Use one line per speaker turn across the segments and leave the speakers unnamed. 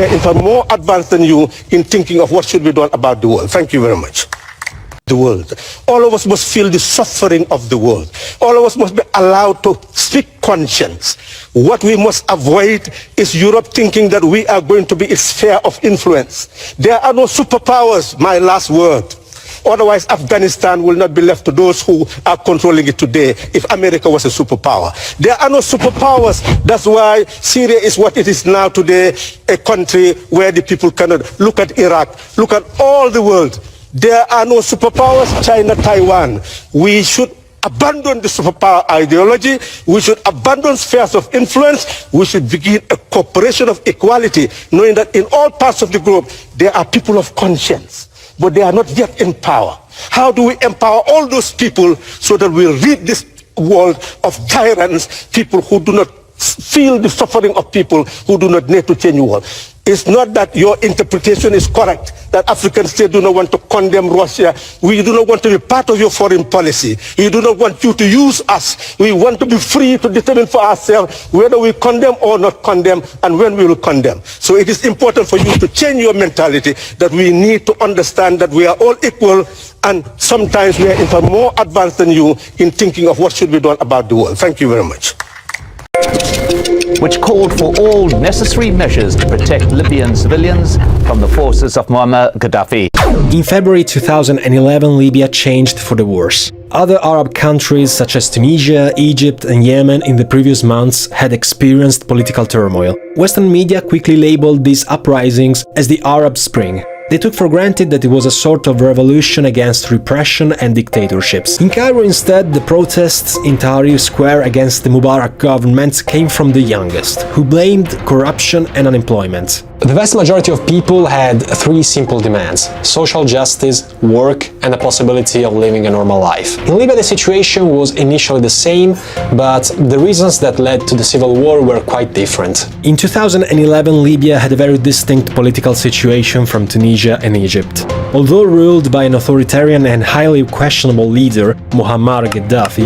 we are in fact more advanced than you in thinking of what should be done about the world. Thank you very much. The world. All of us must feel the suffering of the world. All of us must be allowed to speak conscience. What we must avoid is Europe thinking that we are going to be its sphere of influence. There are no superpowers, my last word. Otherwise, Afghanistan will not be left to those who are controlling it today if America was a superpower. There are no superpowers. That's why Syria is what it is now today, a country where the people cannot look at Iraq, look at all the world. There are no superpowers, China, Taiwan. We should abandon the superpower ideology. We should abandon spheres of influence. We should begin a cooperation of equality, knowing that in all parts of the globe, there are people of conscience, but they are not yet in power. How do we empower all those people so that we'll rid this world of tyrants, people who do not feel the suffering of people who do not need to change the world? It's not that your interpretation is correct, that African states do not want to condemn Russia. We do not want to be part of your foreign policy. We do not want you to use us. We want to be free to determine for ourselves whether we condemn or not condemn and when we will condemn. So it is important for you to change your mentality, that we need to understand that we are all equal, and sometimes we are in fact more advanced than you in thinking of what should be done about the world. Thank you very much.
Which called for all necessary measures to protect Libyan civilians from the forces of Muammar Gaddafi.
In February 2011, Libya changed for the worse. Other Arab countries such as Tunisia, Egypt and Yemen in the previous months had experienced political turmoil. Western media quickly labeled these uprisings as the Arab Spring. They took for granted that it was a sort of revolution against repression and dictatorships. In Cairo, instead, the protests in Tahrir Square against the Mubarak government came from the youngest, who blamed corruption and unemployment. The vast majority of people had three simple demands: social justice, work, and the possibility of living a normal life. In Libya, the situation was initially the same, but the reasons that led to the civil war were quite different. In 2011, Libya had a very distinct political situation from Tunisia and Egypt. Although ruled by an authoritarian and highly questionable leader, Muammar Gaddafi,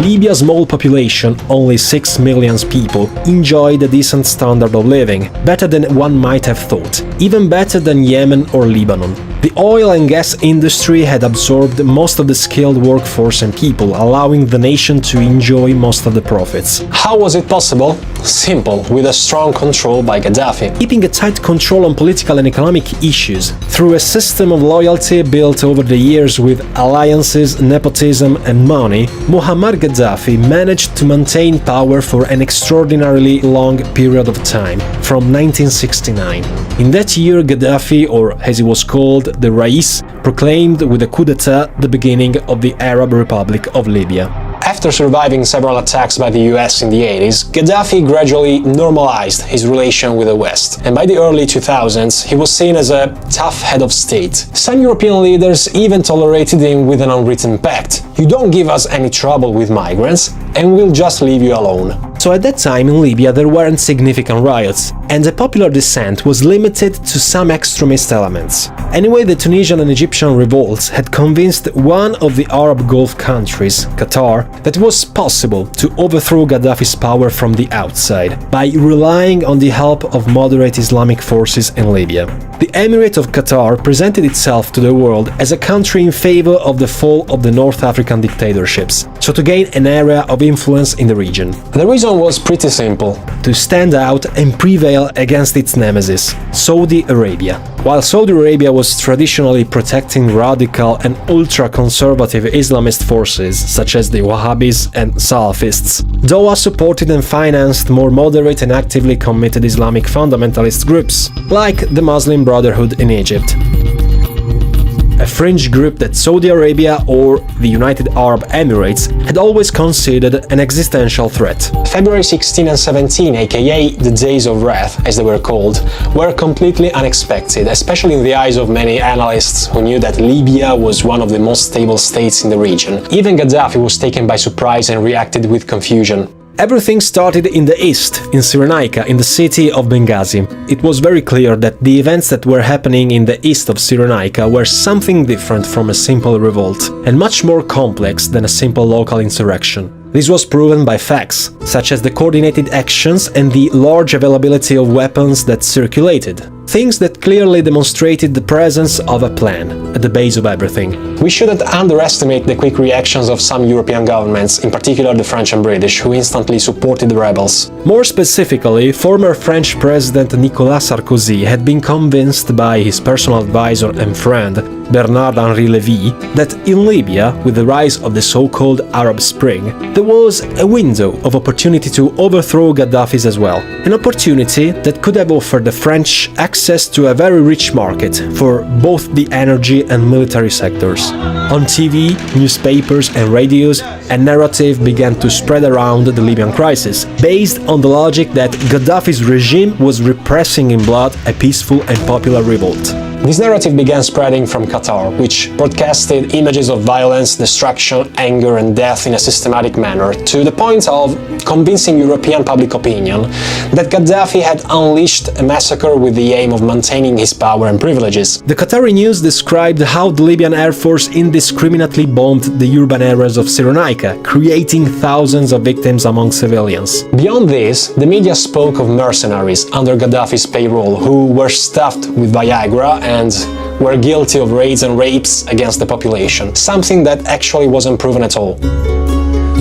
Libya's small population, only 6 million people, enjoyed a decent standard of living, better than one might have thought, even better than Yemen or Lebanon. The oil and gas industry had absorbed most of the skilled workforce and people, allowing the nation to enjoy most of the profits. How was it possible? Simple, with a strong control by Gaddafi. Keeping a tight control on political and economic issues, through a system of loyalty built over the years with alliances, nepotism and money, Muammar Gaddafi managed to maintain power for an extraordinarily long period of time, from 1969. In that year, Gaddafi, or as he was called, the Rais, proclaimed with a coup d'etat the beginning of the Arab Republic of Libya. After surviving several attacks by the US in the 80s, Gaddafi gradually normalized his relation with the West, and by the early 2000s he was seen as a tough head of state. Some European leaders even tolerated him with an unwritten pact: you don't give us any trouble with migrants, and we'll just leave you alone. So at that time in Libya there weren't significant riots, and the popular dissent was limited to some extremist elements. Anyway, the Tunisian and Egyptian revolts had convinced one of the Arab Gulf countries, Qatar, that it was possible to overthrow Gaddafi's power from the outside by relying on the help of moderate Islamic forces in Libya. The Emirate of Qatar presented itself to the world as a country in favor of the fall of the North African dictatorships, so to gain an area of influence in the region. The reason was pretty simple: to stand out and prevail against its nemesis, Saudi Arabia. While Saudi Arabia was traditionally protecting radical and ultra-conservative Islamist forces such as the Wahhabis and Salafists, Doha supported and financed more moderate and actively committed Islamic fundamentalist groups, like the Muslim Brotherhood in Egypt, a fringe group that Saudi Arabia or the United Arab Emirates had always considered an existential threat. February 16 and 17, aka the Days of Wrath, as they were called, were completely unexpected, especially in the eyes of many analysts who knew that Libya was one of the most stable states in the region. Even Gaddafi was taken by surprise and reacted with confusion. Everything started in the east, in Cyrenaica, in the city of Benghazi. It was very clear that the events that were happening in the east of Cyrenaica were something different from a simple revolt, and much more complex than a simple local insurrection. This was proven by facts, such as the coordinated actions and the large availability of weapons that circulated. Things that clearly demonstrated the presence of a plan at the base of everything.
We shouldn't underestimate the quick reactions of some European governments, in particular the French and British, who instantly supported the rebels.
More specifically, former French President Nicolas Sarkozy had been convinced by his personal advisor and friend, Bernard-Henri Lévy, that in Libya, with the rise of the so-called Arab Spring, there was a window of opportunity to overthrow Gaddafi's as well. An opportunity that could have offered the French access to a very rich market for both the energy and military sectors. On TV, newspapers and radios, a narrative began to spread around the Libyan crisis, based on the logic that Gaddafi's regime was repressing in blood a peaceful and popular revolt.
This narrative began spreading from Qatar, which broadcasted images of violence, destruction, anger and death in a systematic manner, to the point of convincing European public opinion that Gaddafi had unleashed a massacre with the aim of maintaining his power and privileges.
The Qatari news described how the Libyan Air Force indiscriminately bombed the urban areas of Cyrenaica, creating thousands of victims among civilians.
Beyond this, the media spoke of mercenaries under Gaddafi's payroll who were stuffed with Viagra and were guilty of raids and rapes against the population, something that actually wasn't proven at all.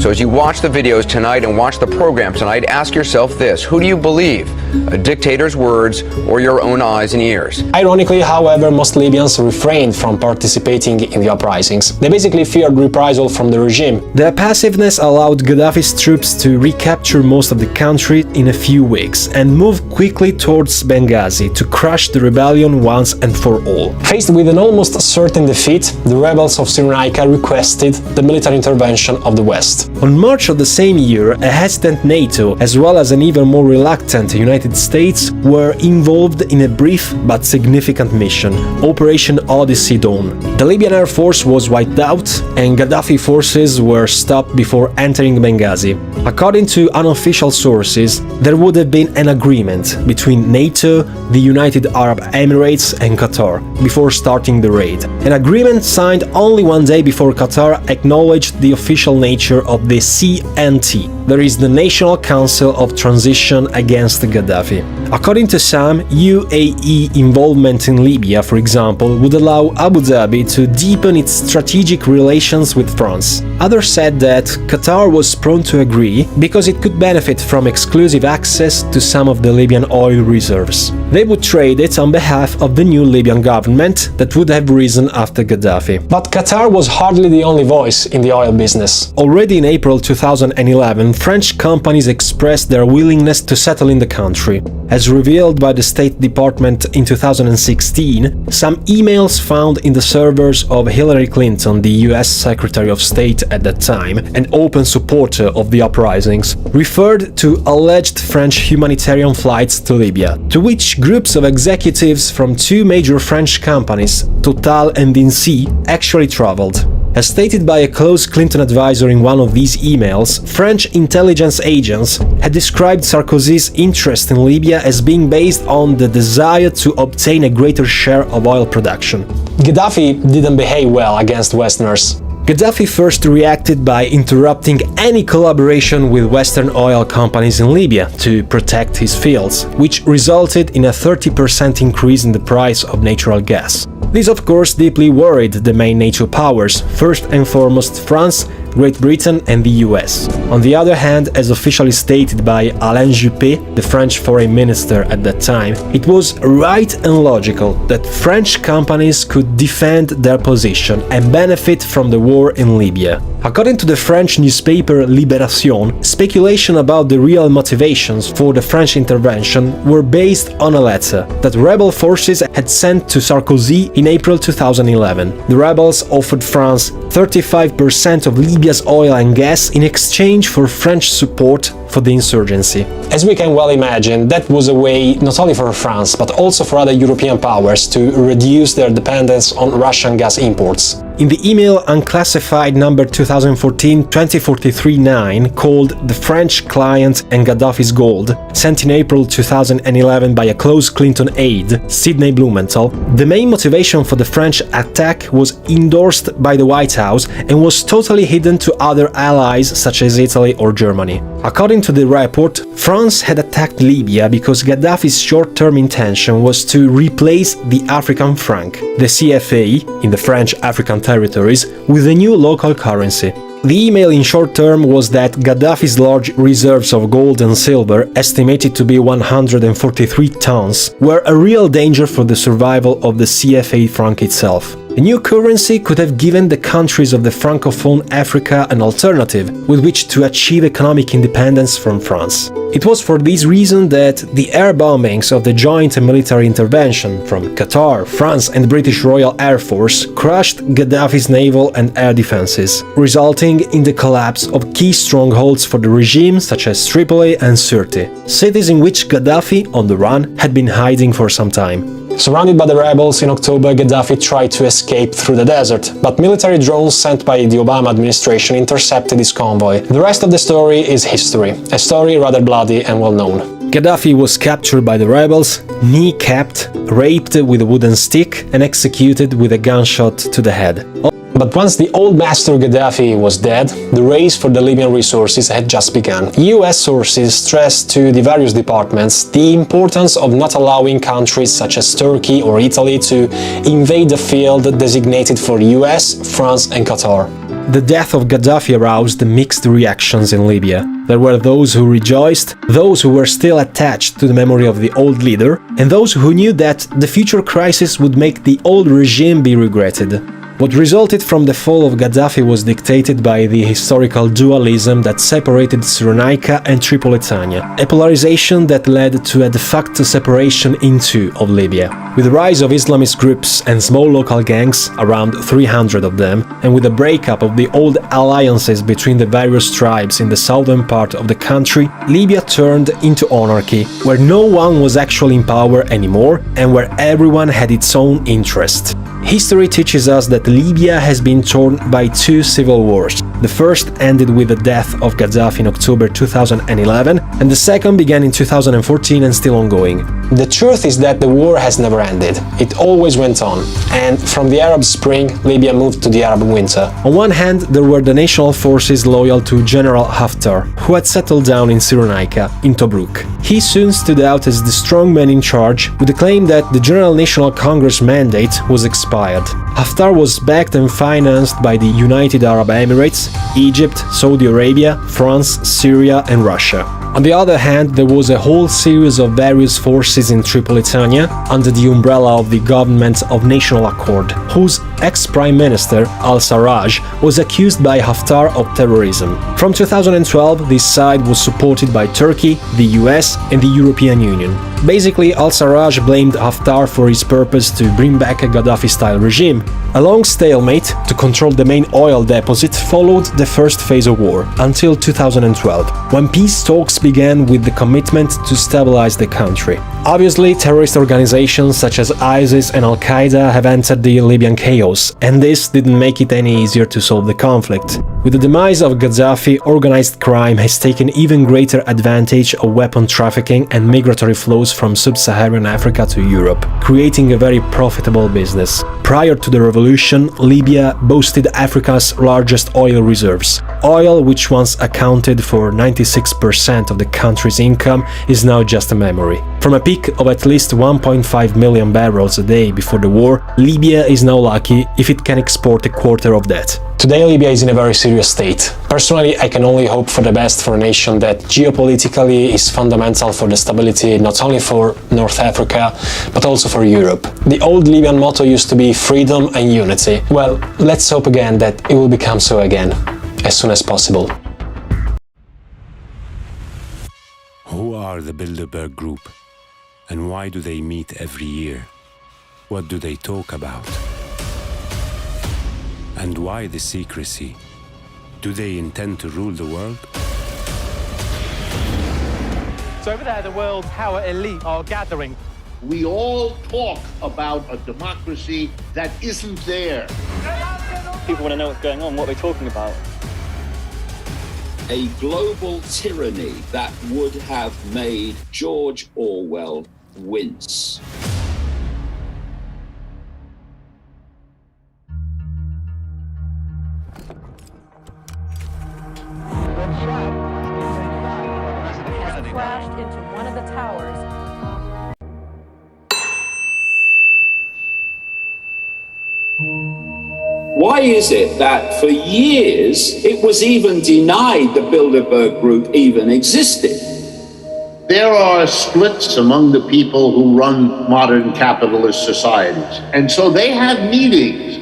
So as you watch the videos tonight and watch the program tonight, ask yourself this: who do you believe? A dictator's words or your own eyes and ears?
Ironically, however, most Libyans refrained from participating in the uprisings. They basically feared reprisal from the regime.
Their passiveness allowed Gaddafi's troops to recapture most of the country in a few weeks and move quickly towards Benghazi to crush the rebellion once and for all.
Faced with an almost certain defeat, the rebels of Cyrenaica requested the military intervention of the West.
On March of the same year, a hesitant NATO, as well as an even more reluctant United States, were involved in a brief but significant mission, Operation Odyssey Dawn. The Libyan Air Force was wiped out, and Gaddafi forces were stopped before entering Benghazi. According to unofficial sources, there would have been an agreement between NATO, the United Arab Emirates and Qatar before starting the raid. An agreement signed only one day before Qatar acknowledged the official nature of the CNT, that is the National Council of Transition Against Gaddafi. According to some, UAE involvement in Libya, for example, would allow Abu Dhabi to deepen its strategic relations with France. Others said that Qatar was prone to agree because it could benefit from exclusive access to some of the Libyan oil reserves. They would trade it on behalf of the new Libyan government that would have risen after Gaddafi.
But Qatar was hardly the only voice in the oil business.
Already in April 2011, French companies expressed their willingness to settle in the country. As revealed by the State Department in 2016, some emails found in the servers of Hillary Clinton, the US Secretary of State at that time, an open supporter of the uprisings, referred to alleged French humanitarian flights to Libya, to which groups of executives from two major French companies, Total and Vinci, actually traveled. As stated by a close Clinton advisor in one of these emails, French intelligence agents had described Sarkozy's interest in Libya as being based on the desire to obtain a greater share of oil production.
Gaddafi didn't behave well against Westerners.
Gaddafi first reacted by interrupting any collaboration with Western oil companies in Libya to protect his fields, which resulted in a 30% increase in the price of natural gas. This of course deeply worried the main NATO powers, first and foremost France, Great Britain and the US. On the other hand, as officially stated by Alain Juppé, the French foreign minister at that time, it was right and logical that French companies could defend their position and benefit from the war in Libya. According to the French newspaper Libération, speculation about the real motivations for the French intervention were based on a letter that rebel forces had sent to Sarkozy in April 2011. The rebels offered France 35% of Libya's oil and gas in exchange for French support for the insurgency.
As we can well imagine, that was a way not only for France but also for other European powers to reduce their dependence on Russian gas imports.
In the email unclassified number 2014-2043-9, called The French Client and Gaddafi's Gold, sent in April 2011 by a close Clinton aide, Sidney Blumenthal, the main motivation for the French attack was endorsed by the White House and was totally hidden to other allies such as Italy or Germany. According to the report, France had attacked Libya because Gaddafi's short-term intention was to replace the African franc, the CFA, in the French African territories, with a new local currency. The email in short term was that Gaddafi's large reserves of gold and silver, estimated to be 143 tons, were a real danger for the survival of the CFA franc itself. A new currency could have given the countries of the Francophone Africa an alternative with which to achieve economic independence from France. It was for this reason that the air bombings of the joint military intervention from Qatar, France and British Royal Air Force crushed Gaddafi's naval and air defenses, resulting in the collapse of key strongholds for the regime such as Tripoli and Sirte, cities in which Gaddafi, on the run, had been hiding for some time.
Surrounded by the rebels in October, Gaddafi tried to escape through the desert, but military drones sent by the Obama administration intercepted his convoy. The rest of the story is history, a story rather bloody and well known.
Gaddafi was captured by the rebels, kneecapped, raped with a wooden stick and executed with a gunshot to the head.
But once the old master Gaddafi was dead, the race for the Libyan resources had just begun. US sources stressed to the various departments the importance of not allowing countries such as Turkey or Italy to invade the field designated for US, France and Qatar.
The death of Gaddafi aroused mixed reactions in Libya. There were those who rejoiced, those who were still attached to the memory of the old leader, and those who knew that the future crisis would make the old regime be regretted. What resulted from the fall of Gaddafi was dictated by the historical dualism that separated Cyrenaica and Tripolitania, a polarization that led to a de facto separation in two of Libya. With the rise of Islamist groups and small local gangs, around 300 of them, and with the breakup of the old alliances between the various tribes in the southern part of the country, Libya turned into anarchy, where no one was actually in power anymore and where everyone had its own interest. History teaches us that Libya has been torn by two civil wars. The first ended with the death of Gaddafi in October 2011, and the second began in 2014 and still ongoing.
The truth is that the war has never ended. It always went on, and from the Arab Spring, Libya moved to the Arab Winter.
On one hand, there were the national forces loyal to General Haftar, who had settled down in Cyrenaica, in Tobruk. He soon stood out as the strong man in charge, with the claim that the General National Congress mandate was expired. Haftar was backed and financed by the United Arab Emirates, Egypt, Saudi Arabia, France, Syria and Russia. On the other hand, there was a whole series of various forces in Tripolitania under the umbrella of the Government of National Accord, whose ex-Prime Minister, al-Sarraj, was accused by Haftar of terrorism. From 2012, this side was supported by Turkey, the US and the European Union. Basically, al-Sarraj blamed Haftar for his purpose to bring back a Gaddafi-style regime. A long stalemate to control the main oil deposit followed the first phase of war, until 2012, when peace talks began with the commitment to stabilize the country. Obviously, terrorist organizations such as ISIS and Al-Qaeda have entered the Libyan chaos, and this didn't make it any easier to solve the conflict. With the demise of Gaddafi, organized crime has taken even greater advantage of weapon trafficking and migratory flows from sub-Saharan Africa to Europe, creating a very profitable business. Prior to the revolution, Libya boasted Africa's largest oil reserves. Oil, which once accounted for 96% of the country's income, is now just a memory. From a peak of at least 1.5 million barrels a day before the war, Libya is now lucky if it can export a quarter of that.
Today Libya is in a very serious state. Personally, I can only hope for the best for a nation that geopolitically is fundamental for the stability not only for North Africa, but also for Europe. The old Libyan motto used to be freedom and unity. Well, let's hope again that it will become so again, as soon as possible.
Who are the Bilderberg Group, and why do they meet every year? What do they talk about? And why the secrecy? Do they intend to rule the world?
So over there, the world power elite are gathering.
We all talk about a democracy that isn't there. People want to know what's going on, what we're talking about.
A global tyranny that would have made George Orwell wince.
Has crashed into one of the towers.
Why is it that for years it was even denied the Bilderberg Group even existed?
There are splits among the people who run modern capitalist societies, and so they have meetings.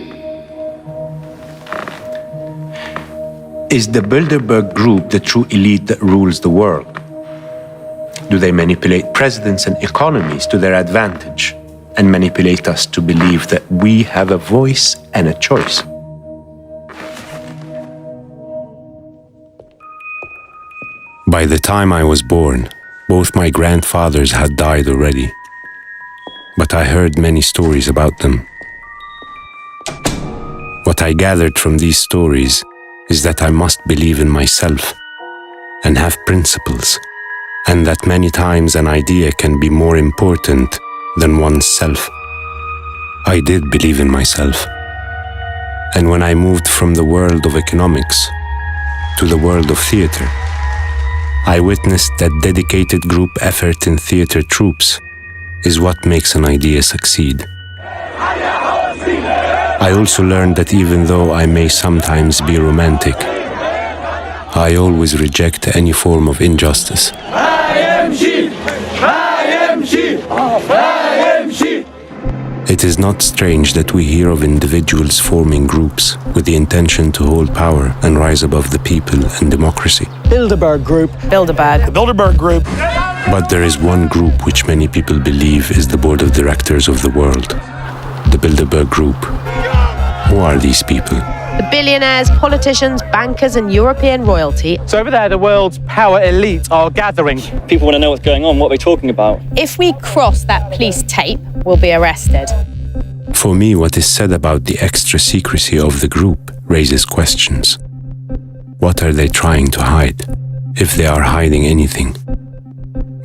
Is the Bilderberg Group the true elite that rules the world? Do they manipulate presidents and economies to their advantage and manipulate us to believe that we have a voice and a choice? By the time I was born, both my grandfathers had died already, but I heard many stories about them. What I gathered from these stories is that I must believe in myself and have principles, and that many times an idea can be more important than one's self. I did believe in myself, and when I moved from the world of economics to the world of theater, I witnessed that dedicated group effort in theater troupes is what makes an idea succeed. I also learned that even though I may sometimes be romantic, I always reject any form of injustice. It is not strange that we hear of individuals forming groups with the intention to hold power and rise above the people and democracy.
Bilderberg Group. Bilderberg.
The Bilderberg Group.
But there is one group which many people believe is the board of directors of the world, the Bilderberg Group. Who are these people?
The billionaires, politicians, bankers, and European royalty.
So over there, the world's power elite are gathering.
People want to know what's going on, what we're talking about.
If we cross that police tape, we'll be arrested.
For me, what is said about the extra secrecy of the group raises questions. What are they trying to hide, if they are hiding anything?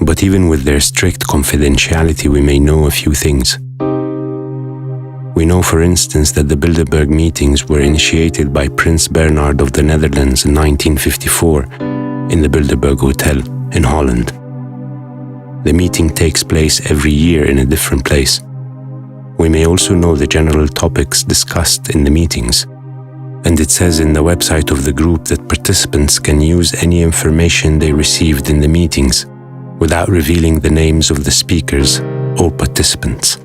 But even with their strict confidentiality, we may know a few things. We know, for instance, that the Bilderberg meetings were initiated by Prince Bernhard of the Netherlands in 1954 in the Bilderberg Hotel in Holland. The meeting takes place every year in a different place. We may also know the general topics discussed in the meetings, and it says in the website of the group that participants can use any information they received in the meetings without revealing the names of the speakers or participants.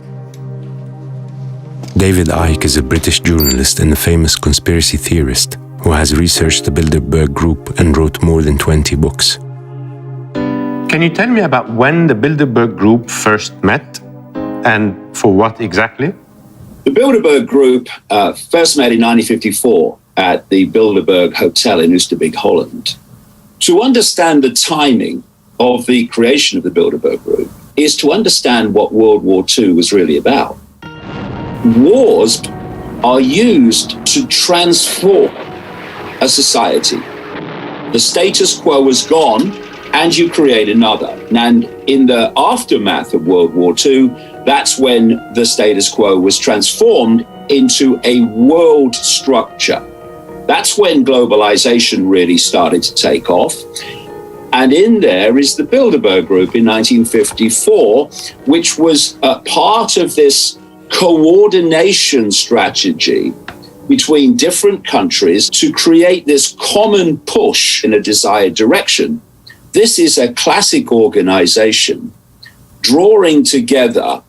David Icke is a British journalist and a famous conspiracy theorist who has researched the Bilderberg Group and wrote more than 20 books.
Can you tell me about when the Bilderberg Group first met and for what exactly?
The Bilderberg Group first met in 1954 at the Bilderberg Hotel in Oosterbeek, Holland. To understand the timing of the creation of the Bilderberg Group is to understand what World War II was really about. Wars are used to transform a society. The status quo is gone and you create another. And in the aftermath of World War II, that's when the status quo was transformed into a world structure. That's when globalization really started to take off. And in there is the Bilderberg Group in 1954, which was a part of this coordination strategy between different countries to create this common push in a desired direction. This is a classic organization drawing together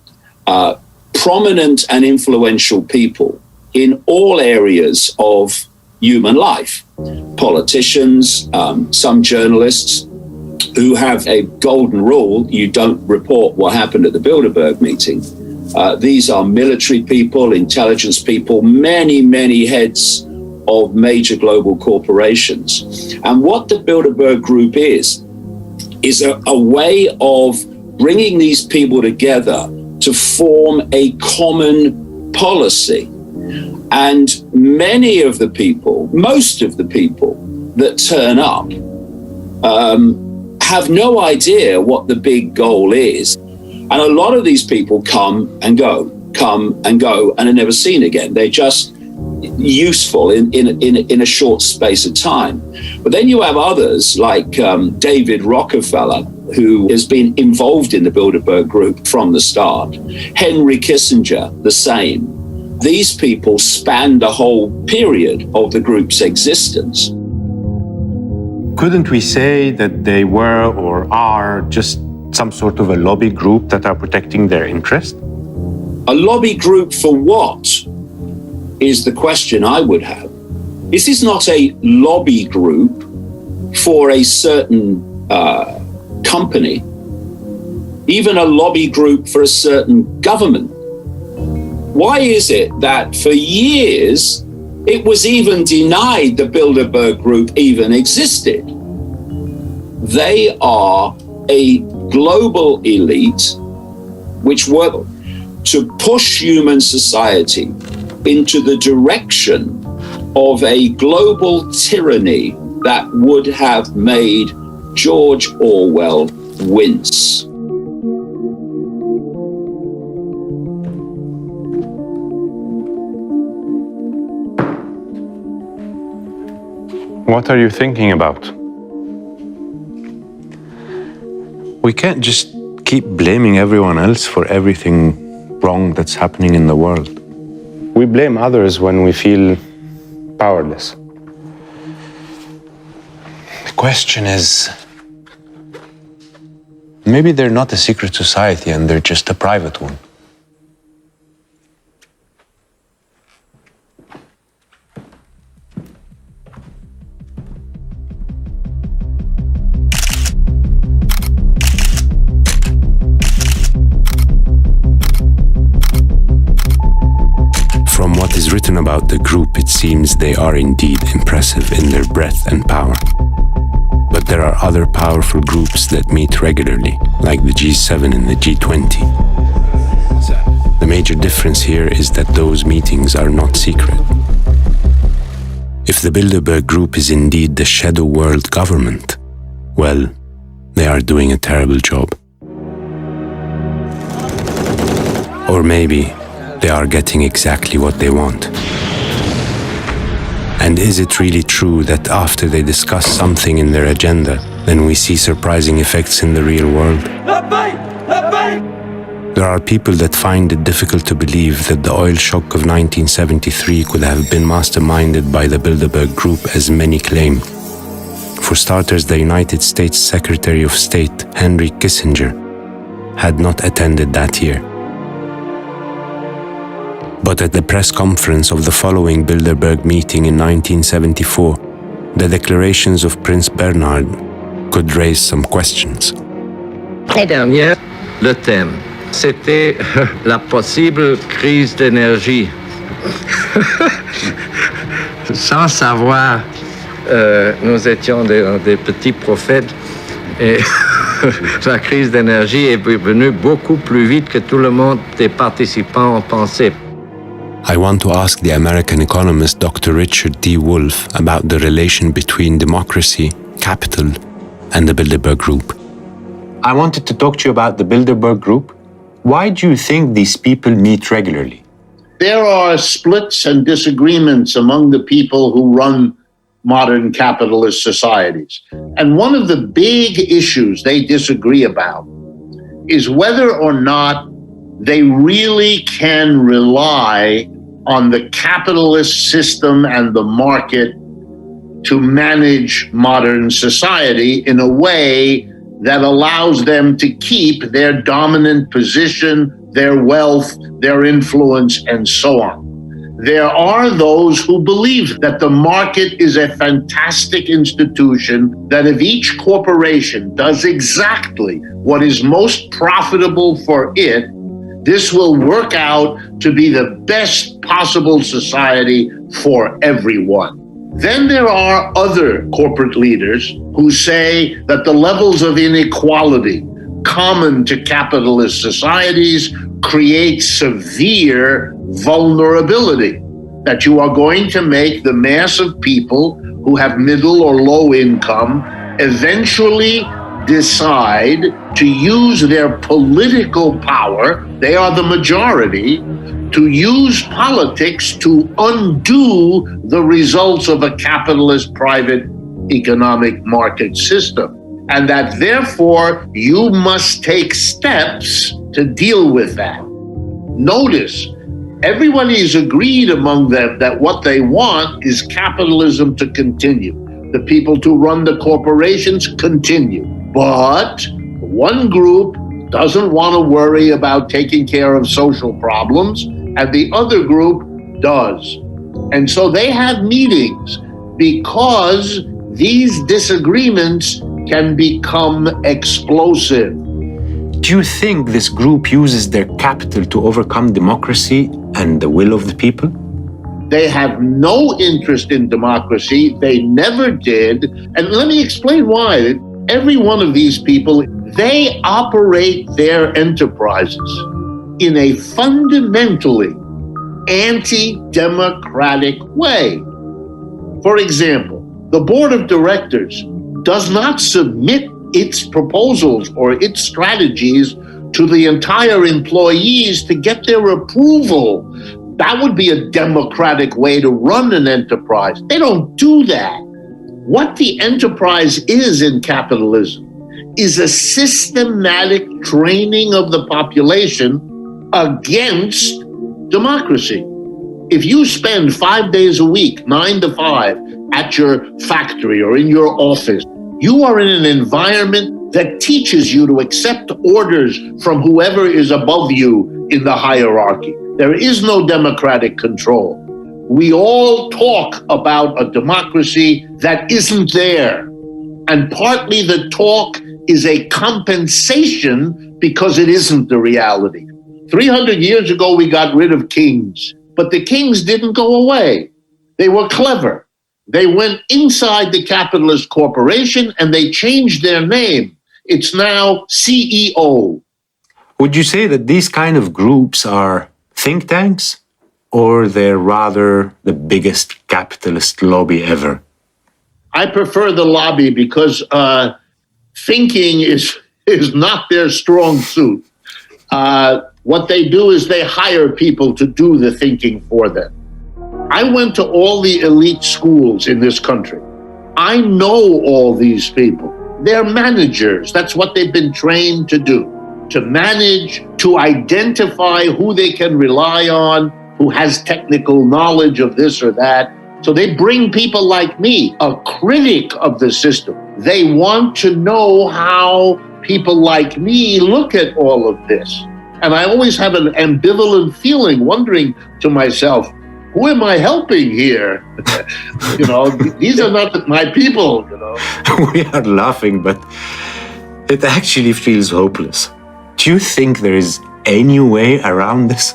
prominent and influential people in all areas of human life. Politicians, some journalists who have a golden rule: you don't report what happened at the Bilderberg meeting. These are military people, intelligence people, many heads of major global corporations. And what the Bilderberg Group is a way of bringing these people together to form a common policy. And many of the people, most of the people that turn up have no idea what the big goal is. And a lot of these people come and go, and are never seen again. They're just useful in a short space of time. But then you have others like David Rockefeller, who has been involved in the Bilderberg Group from the start. Henry Kissinger, the same. These people span the whole period of the group's existence.
Couldn't we say that they were or are just some sort of a lobby group that are protecting their interest?
A lobby group for what is the question I would have. This is not a lobby group for a certain company, even a lobby group for a certain government. Why is it that for years it was even denied the Bilderberg Group even existed? They are a global elite which work to push human society into the direction of a global tyranny that would have made George Orwell wince.
What are you thinking about? We can't just keep blaming everyone else for everything wrong that's happening in the world. We blame others when we feel powerless. The question is, maybe they're not a secret society and they're just a private one.
From what is written about the group, it seems they are indeed impressive in their breadth and power. But there are other powerful groups that meet regularly, like the G7 and the G20. The major difference here is that those meetings are not secret. If the Bilderberg Group is indeed the shadow world government, well, they are doing a terrible job. Or maybe they are getting exactly what they want. And is it really true that after they discuss something in their agenda, then we see surprising effects in the real world? There are people that find it difficult to believe that the oil shock of 1973 could have been masterminded by the Bilderberg Group, as many claim. For starters, the United States Secretary of State, Henry Kissinger, had not attended that year. But at the press conference of the following Bilderberg meeting in 1974, the declarations of Prince Bernhard could raise some questions.
L'année dernière, le thème, c'était la possible crise d'énergie. Sans savoir, nous étions des petits prophètes et la crise d'énergie est venue beaucoup plus vite que tout le monde des participants pensaient.
I want to ask the American economist Dr. Richard D. Wolff about the relation between democracy, capital, and the Bilderberg Group.
I wanted to talk to you about the Bilderberg Group. Why do you think these people meet regularly?
There are splits and disagreements among the people who run modern capitalist societies. And one of the big issues they disagree about is whether or not they really can rely on the capitalist system and the market to manage modern society in a way that allows them to keep their dominant position, their wealth, their influence, and so on. There are those who believe that the market is a fantastic institution, that if each corporation does exactly what is most profitable for it, this will work out to be the best possible society for everyone. Then there are other corporate leaders who say that the levels of inequality common to capitalist societies create severe vulnerability. that you are going to make the mass of people who have middle or low income eventually decide to use their political power, they are the majority, to use politics to undo the results of a capitalist private economic market system. And that therefore you must take steps to deal with that. Notice, everybody's agreed among them that what they want is capitalism to continue. The people to run the corporations continue. But one group doesn't want to worry about taking care of social problems, and the other group does. And so they have meetings because these disagreements can become explosive.
Do you think this group uses their capital to overcome democracy and the will of the people?
They have no interest in democracy. They never did. And let me explain why. Every one of these people, they operate their enterprises in a fundamentally anti-democratic way. For example, the board of directors does not submit its proposals or its strategies to the entire employees to get their approval. That would be a democratic way to run an enterprise. They don't do that. What the enterprise is in capitalism is a systematic training of the population against democracy. If you spend 5 days a week, 9 to 5, at your factory or in your office, you are in an environment that teaches you to accept orders from whoever is above you in the hierarchy. There is no democratic control. We all talk about a democracy that isn't there. And partly the talk is a compensation because it isn't the reality. 300 years ago, we got rid of kings, but the kings didn't go away. They were clever. They went inside the capitalist corporation and they changed their name. It's now CEO.
Would you say that these kind of groups are think tanks, or they're rather the biggest capitalist lobby ever?
I prefer the lobby because thinking is not their strong suit. What they do is they hire people to do the thinking for them. I went to all the elite schools in this country. I know all these people. They're managers. That's what they've been trained to do, to manage, to identify who they can rely on, who has technical knowledge of this or that. So they bring people like me, a critic of the system. They want to know how people like me look at all of this. And I always have an ambivalent feeling, wondering to myself, who am I helping here? These are not my people,
We are laughing, but it actually feels hopeless. Do you think there is any way around this?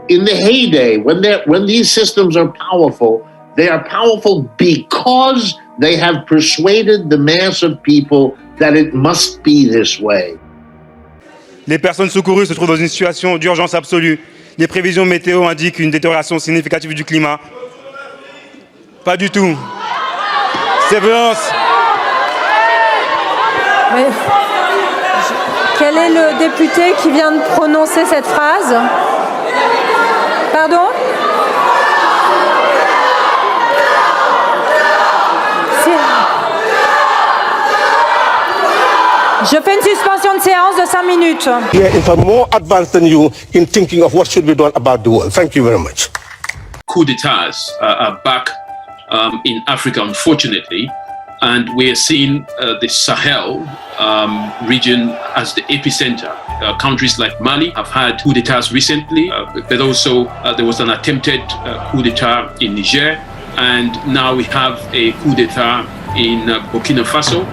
In the heyday, when these systems are powerful, they are powerful because they have persuaded the mass of people that it must be this way.
Les personnes secourues se trouvent dans une situation d'urgence absolue. Les prévisions météo indiquent une détérioration significative du climat. Pas du tout. C'est violence.
Mais quel est le député qui vient de prononcer cette phrase? Pardon? Je fais une suspension de séance de 5 minutes.
We are in fact more advanced than you in thinking of what should be done about the world. Thank you very much.
Coup d'etats are back in Africa, unfortunately, and we are seeing the Sahel region as the epicenter. Countries like Mali have had coup d'etats recently, but also there was an attempted coup d'etat in Niger, and now we have a coup d'etat in Burkina Faso.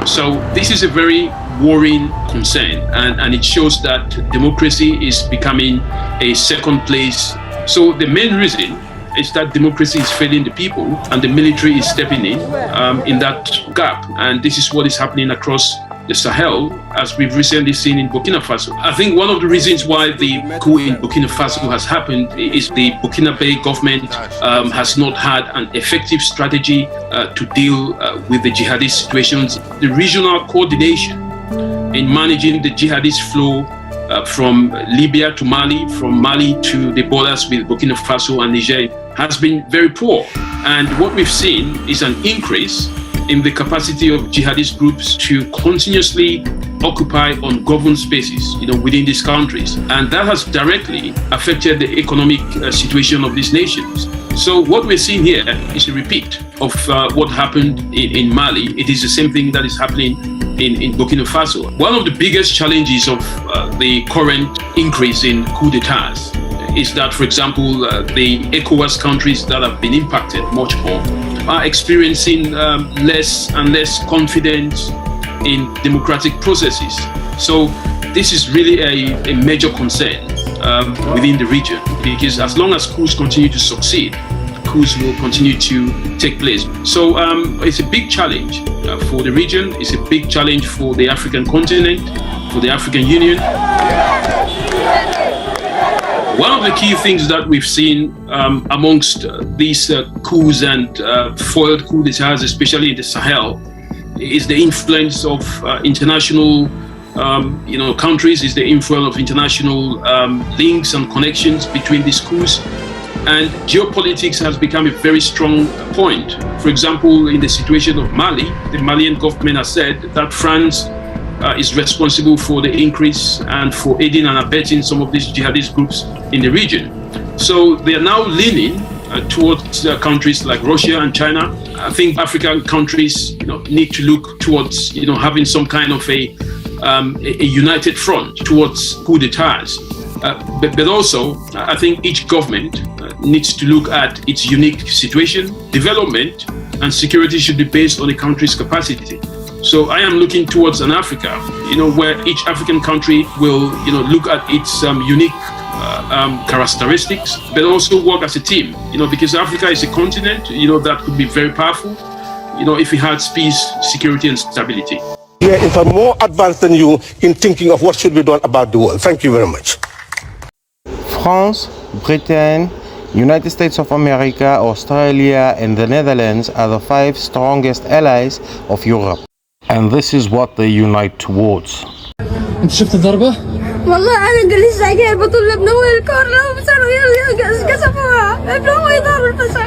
So this is a very worrying concern, and it shows that democracy is becoming a second place. So the main reason is that democracy is failing the people, and the military is stepping in that gap. And this is what is happening across the Sahel, as we've recently seen in Burkina Faso. I think one of the reasons why the coup in Burkina Faso has happened is the Burkina government has not had an effective strategy to deal with the jihadist situations. The regional coordination in managing the jihadist flow from Libya to Mali, from Mali to the borders with Burkina Faso and Niger has been very poor. And what we've seen is an increase in the capacity of jihadist groups to continuously occupy ungoverned spaces, within these countries. And that has directly affected the economic situation of these nations. So what we're seeing here is a repeat of what happened in Mali. It is the same thing that is happening in Burkina Faso. One of the biggest challenges of the current increase in coup d'etats is that, for example, the ECOWAS countries that have been impacted much more are experiencing less and less confidence in democratic processes. So this is really a major concern within the region, because as long as coups continue to succeed, coups will continue to take place. So it's a big challenge for the region. It's a big challenge for the African continent, for the African Union. One of the key things that we've seen amongst these coups and foiled coups d'etats, especially in the Sahel, is the influence of international countries, is the influence of international links and connections between these coups. And geopolitics has become a very strong point. For example, in the situation of Mali, the Malian government has said that France is responsible for the increase and for aiding and abetting some of these jihadist groups in the region. So they are now leaning towards countries like Russia and China. I think African countries need to look towards having some kind of a united front towards coup d'etats. But also, I think each government needs to look at its unique situation. Development and security should be based on a country's capacity. So I am looking towards an Africa, where each African country will, look at its unique characteristics, but also work as a team, because Africa is a continent, that could be very powerful, if we had peace, security, and stability.
We are in fact more advanced than you in thinking of what should be done about the world. Thank you very much.
France, Britain, United States of America, Australia, and the Netherlands are the 5 strongest allies of Europe. And this is what they unite towards.
انت شفت الضربة؟
والله انا جلست عجال بطول لابن اخوي الكورة وصاروا قصفوها ابن اخوي ضرب الفسخ.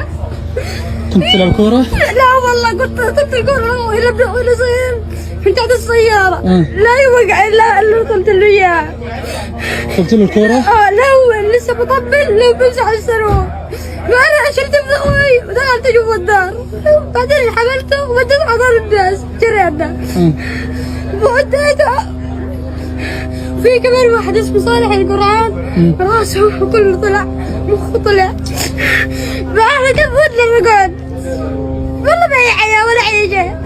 كنت تلعب كورة؟
لا والله كنت طلبت الكورة لابن اخوي الصغير من تحت السيارة. لا يوقع لا قلت له اياه.
قلت له الكورة؟
لا هو لسه بطبل لو بمسح السرور. فانا شلت ابن اخوي ودخلت جوا الدار. بعدين حملته وبدأت احضر الناس جرينا. ووديته. في كمان واحد اسمه صالح القرآن راسه كله طلع مخه طلع بعد كبوت لما قعد والله ما هي حياة ولا حاجة.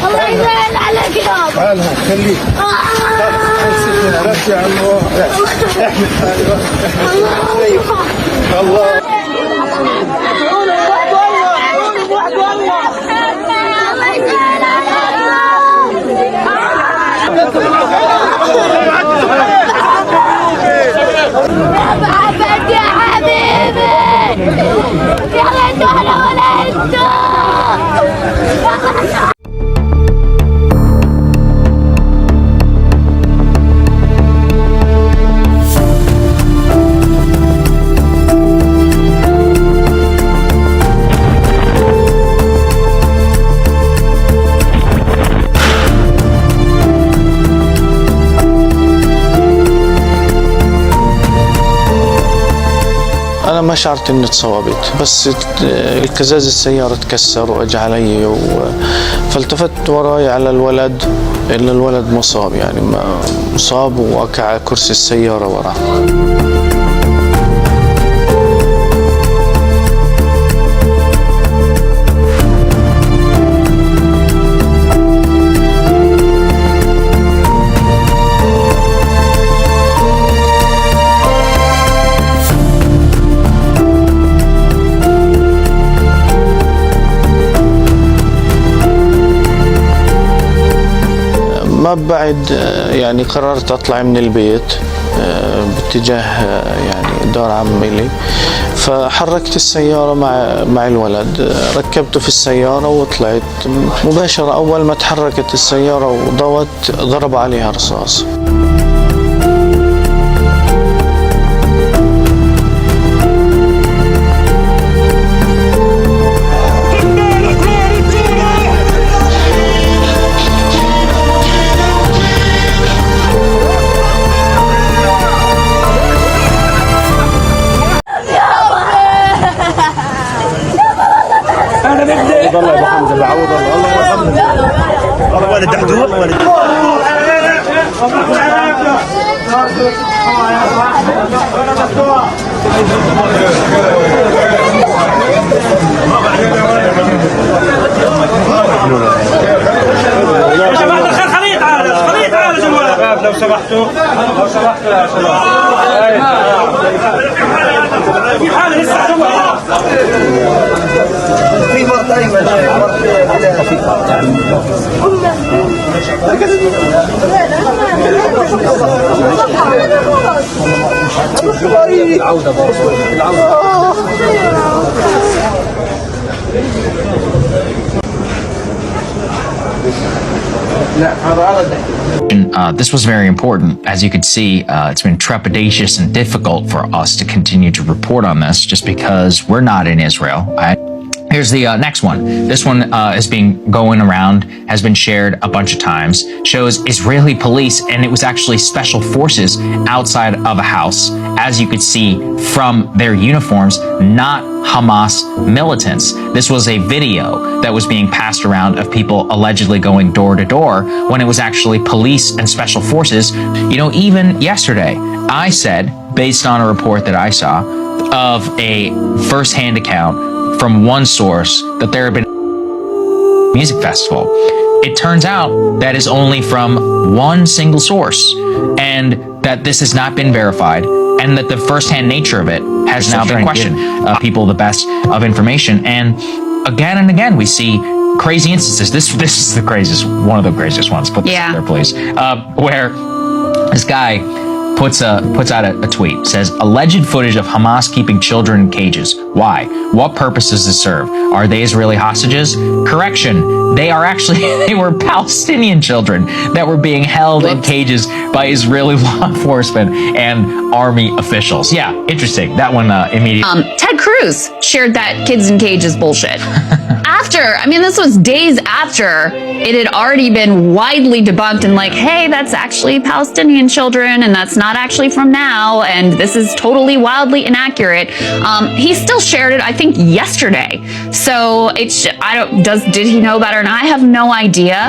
الله يزعل عليك يا
هلا خليك بس يا الله الله
بعد يا حبيبي يلا انتوا على ولا انتوا.
أنا ما شعرت إني تصابت، بس الكزاز السيارة تكسر وأجى علي فالتفت وراي على الولد، إلا الولد مصاب، يعني مصاب ووقع على كرسي السيارة وراه. ما بعد يعني قررت أطلع من البيت باتجاه يعني دار عمي لي، فحركت السيارة مع الولد، ركبته في السيارة وطلعت مباشرة. أول ما تحركت السيارة وضوت ضرب عليها رصاص.
الله يا ابو حمزه بعوض الله ولد دحدور ولد يا جماعه الخير خليه تعالى يا جماعه لو سمحتوا يا شباب في حاله لسه في ضغط ايمن
This was very important. As you could see, it's been trepidatious and difficult for us to continue to report on this just because we're not in Israel. Here's the next one. This one is going around, has been shared a bunch of times, shows Israeli police, and it was actually special forces outside of a house, as you could see from their uniforms, not Hamas militants. This was a video that was being passed around of people allegedly going door to door when it was actually police and special forces. You know, even yesterday, I said, based on a report that I saw of a first-hand account from one source, that there had been a music festival. It turns out that is only from one single source, and that this has not been verified, and that the first-hand nature of it has now been questioned. People the best of information, and again we see crazy instances. This is the craziest, one of the craziest ones. Put this up there, please. Where this guy puts out a tweet, says, alleged footage of Hamas keeping children in cages. Why? What purpose does this serve? Are they Israeli hostages? Correction, they were Palestinian children that were being held in cages by Israeli law enforcement and army officials. Yeah, interesting. That one immediately.
Ted Cruz shared that kids in cages bullshit. This was days after it had already been widely debunked and like, hey, that's actually Palestinian children and that's not actually from now, and this is totally wildly inaccurate. He still shared it, I think, yesterday. So did he know about it? And I have no idea,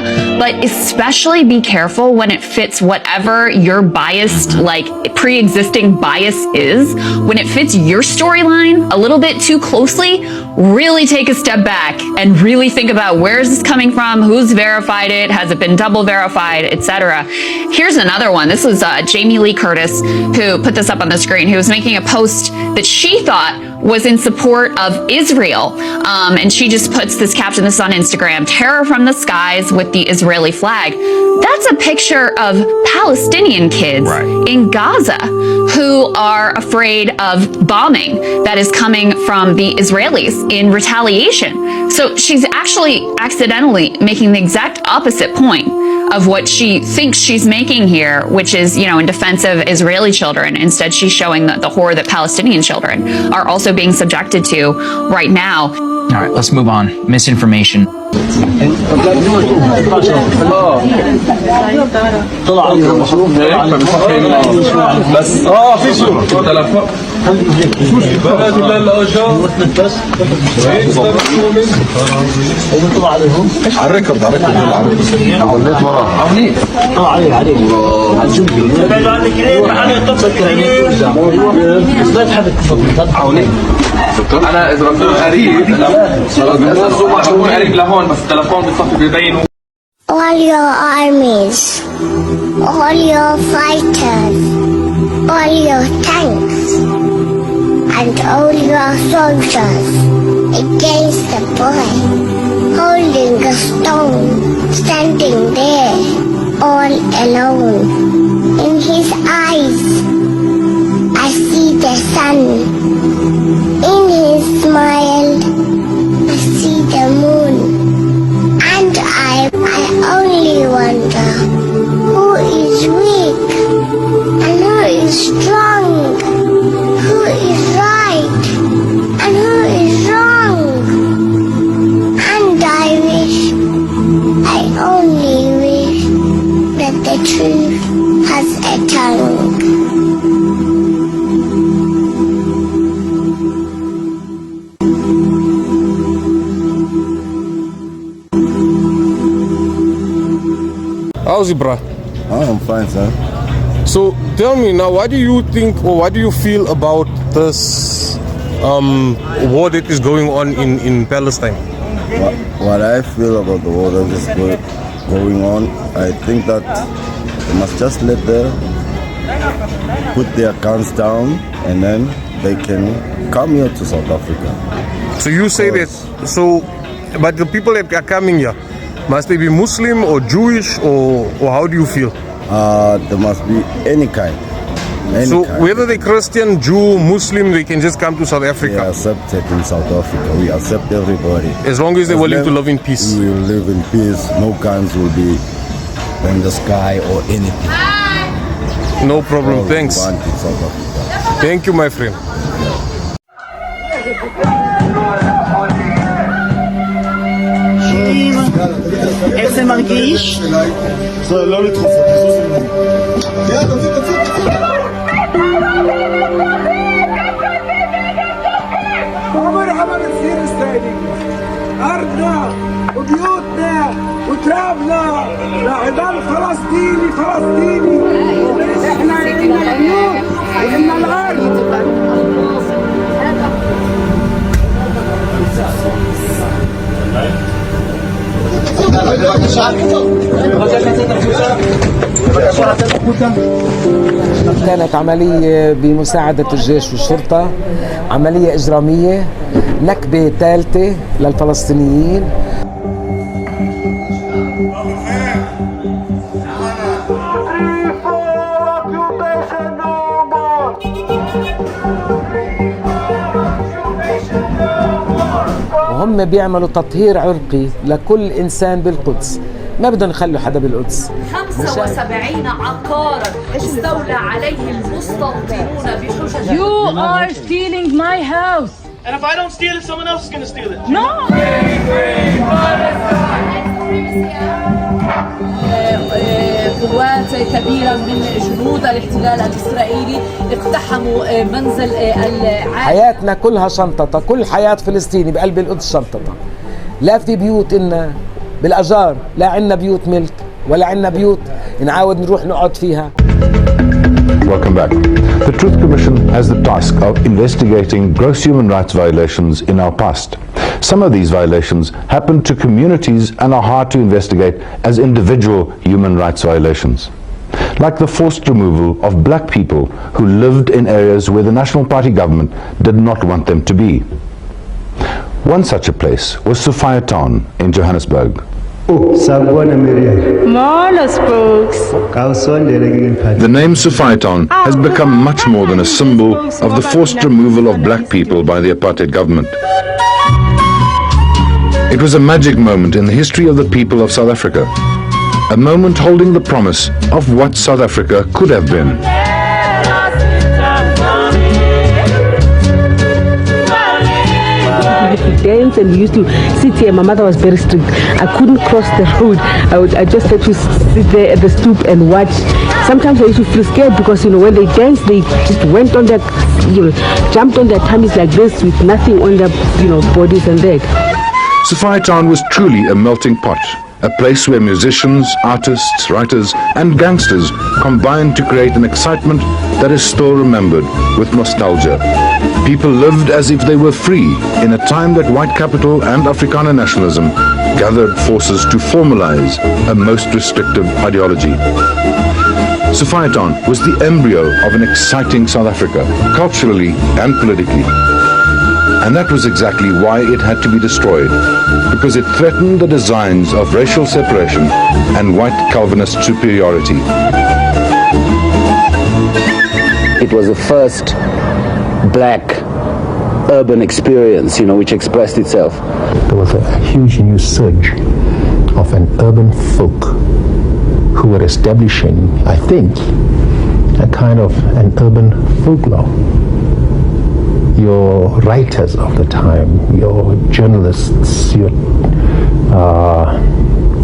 but especially be careful when it fits whatever your biased, like pre-existing bias is. When it fits your storyline a little bit too closely, really take a step back and really think about where is this coming from, who's verified it, has it been double verified, etc. Here's another one. This was Jamie Lee Curtis who put this up on the screen, who was making a post that she thought was in support of Israel. And she just puts this caption, this is on Instagram, terror from the skies with the Israeli flag. That's a picture of Palestinian kids in Gaza who are afraid of bombing that is coming from the Israelis in retaliation. So she's actually accidentally making the exact opposite point of what she thinks she's making here, which is, in defense of Israeli children. Instead, she's showing the horror that Palestinian children are also being subjected to right now.
All right, let's move on. Misinformation.
انا اذا بكون قريب خلاص بكون قريب لهون بس التليفون بصفي ببينه.
All your armies, all your fighters, all your tanks, and all your soldiers against the boy, holding a stone, standing there, all alone. In his eyes, I see the sun. In his smile, I see the moon. And I only wonder who is weak and who is strong, who is right and who is wrong. And I only wish that the truth has a tongue.
How's it, bruh?
I'm fine, sir.
So tell me now, what do you think or what do you feel about this war that is going on in Palestine?
What I feel about the war that is going on, I think that they must just let them put their guns down and then they can come here to South Africa.
So you say that, but the people that are coming here, must they be Muslim or Jewish or how do you feel?
There must be any kind.
So whether they're Christian, Jew, Muslim, they can just come to South Africa?
They are accepted in South Africa. We accept everybody.
As long as they're willing to live in peace?
We will live in peace. No guns will be in the sky or anything.
No problem, thanks. Thank you, my friend.
איך זה מרגיש?
זה לא לתרופות,
ومرحبا بالفلسطيني أرضنا وبيوتنا وترابنا لعبال فلسطيني احنا إلنا البيوت وإلنا الأرض.
كانت عملية بمساعدة الجيش والشرطة، عملية إجرامية، نكبة ثالثة للفلسطينيين. وهم بيعملوا تطهير عرقي لكل إنسان بالقدس، ما بدهم يخلوا حدا بالقدس.
75 عقارا استولى عليه المستوطنون بحجج.
You are stealing my house.
And if I don't steal it, someone else is going to steal it.
No.
قوات كبيرة من جنود الاحتلال الإسرائيلي اقتحموا منزل
حياتنا كلها شنطتها، كل حياة فلسطيني بقلب القدس شنطتها. لا في بيوت إنا بالأجار، لا عنا بيوت ملك ولا عنا بيوت نعاود نروح نقعد فيها.
Welcome back. The Truth Commission has the task of investigating gross human rights violations in our past. Some of these violations happen to communities and are hard to investigate as individual human rights violations. Like the forced removal of black people who lived in areas where the National Party government did not want them to be. One such a place was Sophia Town in Johannesburg. The name Sophiatown has become much more than a symbol of the forced removal of black people by the apartheid government. It was a magic moment in the history of the people of South Africa, a moment holding the promise of what South Africa could have been.
Dance and we used to sit here. My mother was very strict. I couldn't cross the road. I just had to sit there at the stoop and watch. Sometimes I used to feel scared because when they danced, they just went on their, jumped on their tummies like this with nothing on their, bodies and that.
Sophia Town was truly a melting pot, a place where musicians, artists, writers, and gangsters combined to create an excitement that is still remembered with nostalgia. People lived as if they were free in a time that white capital and Afrikaner nationalism gathered forces to formalize a most restrictive ideology. Sophiatown was the embryo of an exciting South Africa, culturally and politically. And that was exactly why it had to be destroyed, because it threatened the designs of racial separation and white Calvinist superiority.
It was the first black urban experience, which expressed itself.
There was a huge new surge of an urban folk who were establishing, I think, a kind of an urban folklore. Your writers of the time, your journalists, your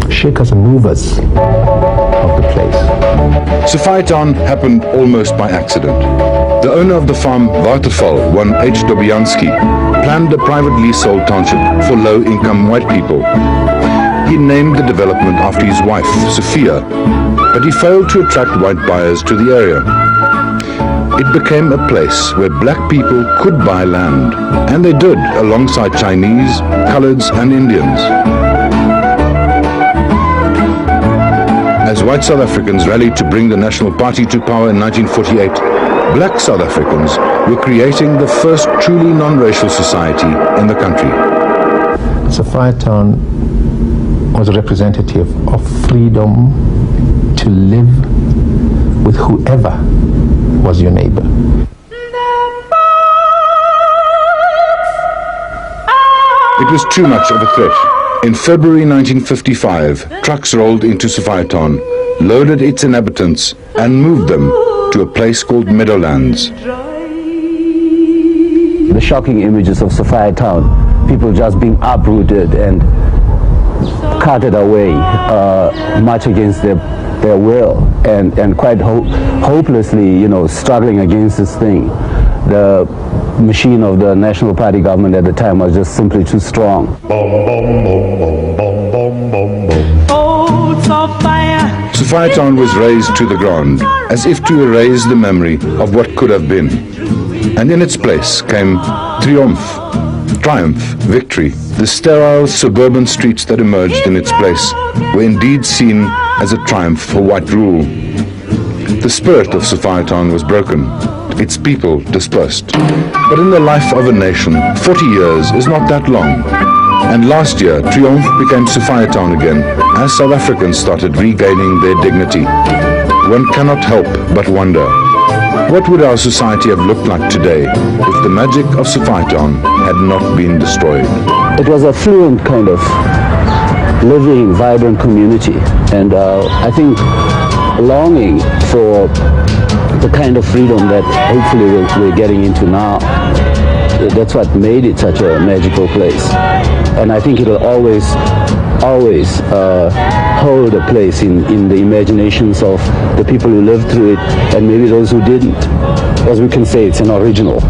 shakers and movers of the place.
Sophiatown happened almost by accident. The owner of the farm, Waterval, one H. Dobianski, planned a private leasehold township for low-income white people. He named the development after his wife, Sophia, but he failed to attract white buyers to the area. It became a place where black people could buy land, and they did, alongside Chinese, coloreds, and Indians. As white South Africans rallied to bring the National Party to power in 1948, black South Africans were creating the first truly non-racial society in the country.
Sophiatown was a representative of freedom to live with whoever was your neighbor.
It was too much of a threat. In February 1955, trucks rolled into Sophiatown, loaded its inhabitants, and moved them to a place called Meadowlands.
The shocking images of Sophiatown, people just being uprooted and carted away, much against their will, and quite hopelessly, struggling against this thing. The machine of the National Party government at the time was just simply too strong.
Sophiatown was razed to the ground, as if to erase the memory of what could have been. And in its place came triumph, victory. The sterile suburban streets that emerged in its place were indeed seen as a triumph for white rule. The spirit of Sophiatown was broken, its people dispersed. But in the life of a nation, 40 years is not that long. And last year, Triumph became Sophiatown again, as South Africans started regaining their dignity. One cannot help but wonder, what would our society have looked like today if the magic of Sophiatown had not been destroyed?
It was a fluent kind of living, vibrant community, and I think longing for the kind of freedom that hopefully we're getting into now. That's what made it such a magical place, and I think it'll always hold a place in the imaginations of the people who lived through it, and maybe those who didn't, as we can say it's an original.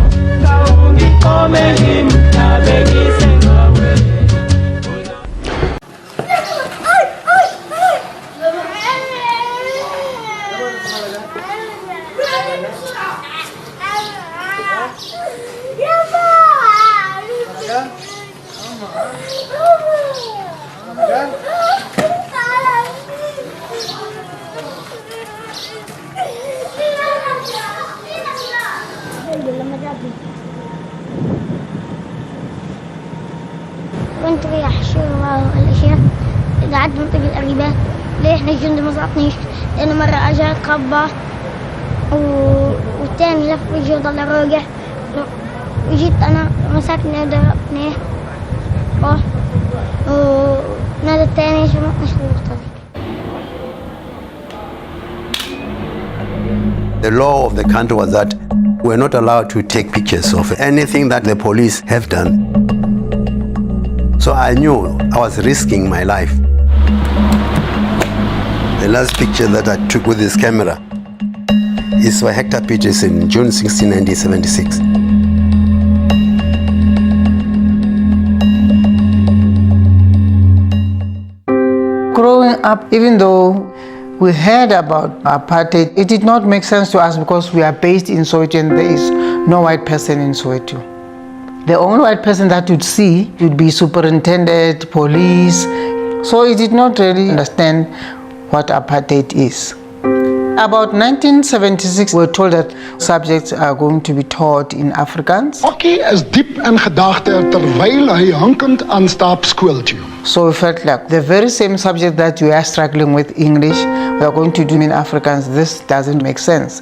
كنت رايح الشغل والاشياء قعدت منطقة القريبات. ليه احنا الجندي ما زعطنيش؟ لأنه مرة أجا اتخبى والتاني لف وجهي وضل راجع، وجيت أنا مسكني ضربني ونادى التاني شمتنا شرطة.
The law of the country was that we're not allowed to take pictures of anything that the police have done. So I knew I was risking my life. The last picture that I took with this camera is for Hector Peters in June 16, 1976.
Growing up, even though we heard about apartheid, it did not make sense to us because we are based in Soweto and there is no white person in Soweto. The only white person that you'd see would be superintendent, police. So it did not really understand what apartheid is. About 1976, we were told that subjects are going to be taught in Afrikaans.
Okkie is diep in gedagte terwyl hy hankend aanstaap skool toe.
So we felt like the very same subject that we are struggling with English, we are going to do in Afrikaans. This doesn't make sense.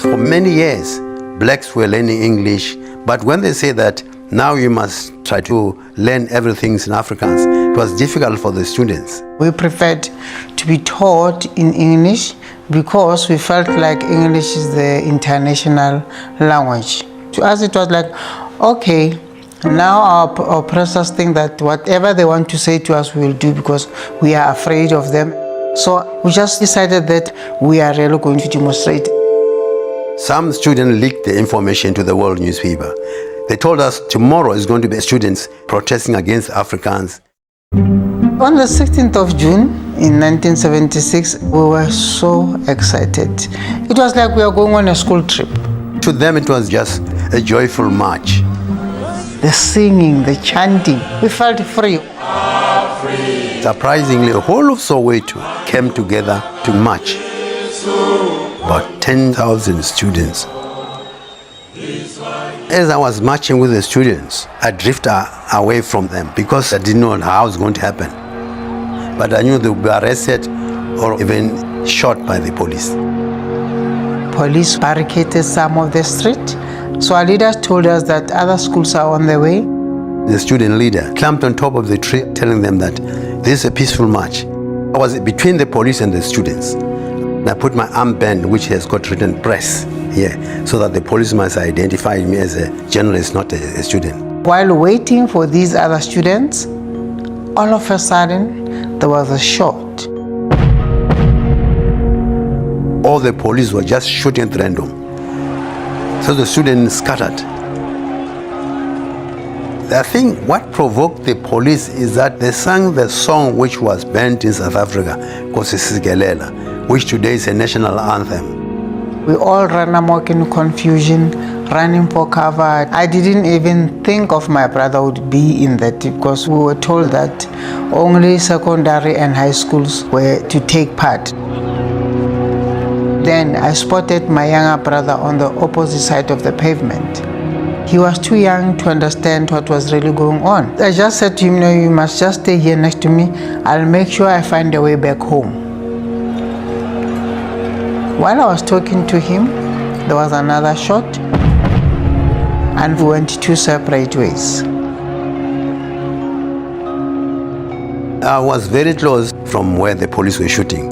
For many years, blacks were learning English, but when they say that now you must try to learn everything in Afrikaans, it was difficult for the students.
We preferred to be taught in English because we felt like English is the international language. To us it was like, okay, now our oppressors think that whatever they want to say to us we will do because we are afraid of them. So we just decided that we are really going to demonstrate.
Some students leaked the information to the world newspaper. They told us tomorrow is going to be students protesting against Afrikaans.
On the 16th of June in 1976, we were so excited. It was like we were going on a school trip.
To them it was just a joyful march.
The singing, the chanting, we felt free.
Surprisingly, the whole of Soweto came together to march. About 10,000 students. As I was marching with the students, I drifted away from them because I didn't know how it was going to happen. But I knew they would be arrested or even shot by the police.
Police barricaded some of the street. So our leaders told us that other schools are on the way.
The student leader climbed on top of the tree telling them that this is a peaceful march. I was between the police and the students. I put my armband, which has got written press here, so that the police must identify me as a journalist, not a student.
While waiting for these other students, all of a sudden, there was a shot.
All the police were just shooting at random. So the students scattered. I think what provoked the police is that they sang the song which was banned in South Africa, Kosisigelela, which today is a national anthem.
We all ran amok in confusion, running for cover. I didn't even think of my brother would be in that because we were told that only secondary and high schools were to take part. Then I spotted my younger brother on the opposite side of the pavement. He was too young to understand what was really going on. I just said to him, no, you must just stay here next to me. I'll make sure I find a way back home. While I was talking to him, there was another shot, and we went two separate ways.
I was very close from where the police were shooting,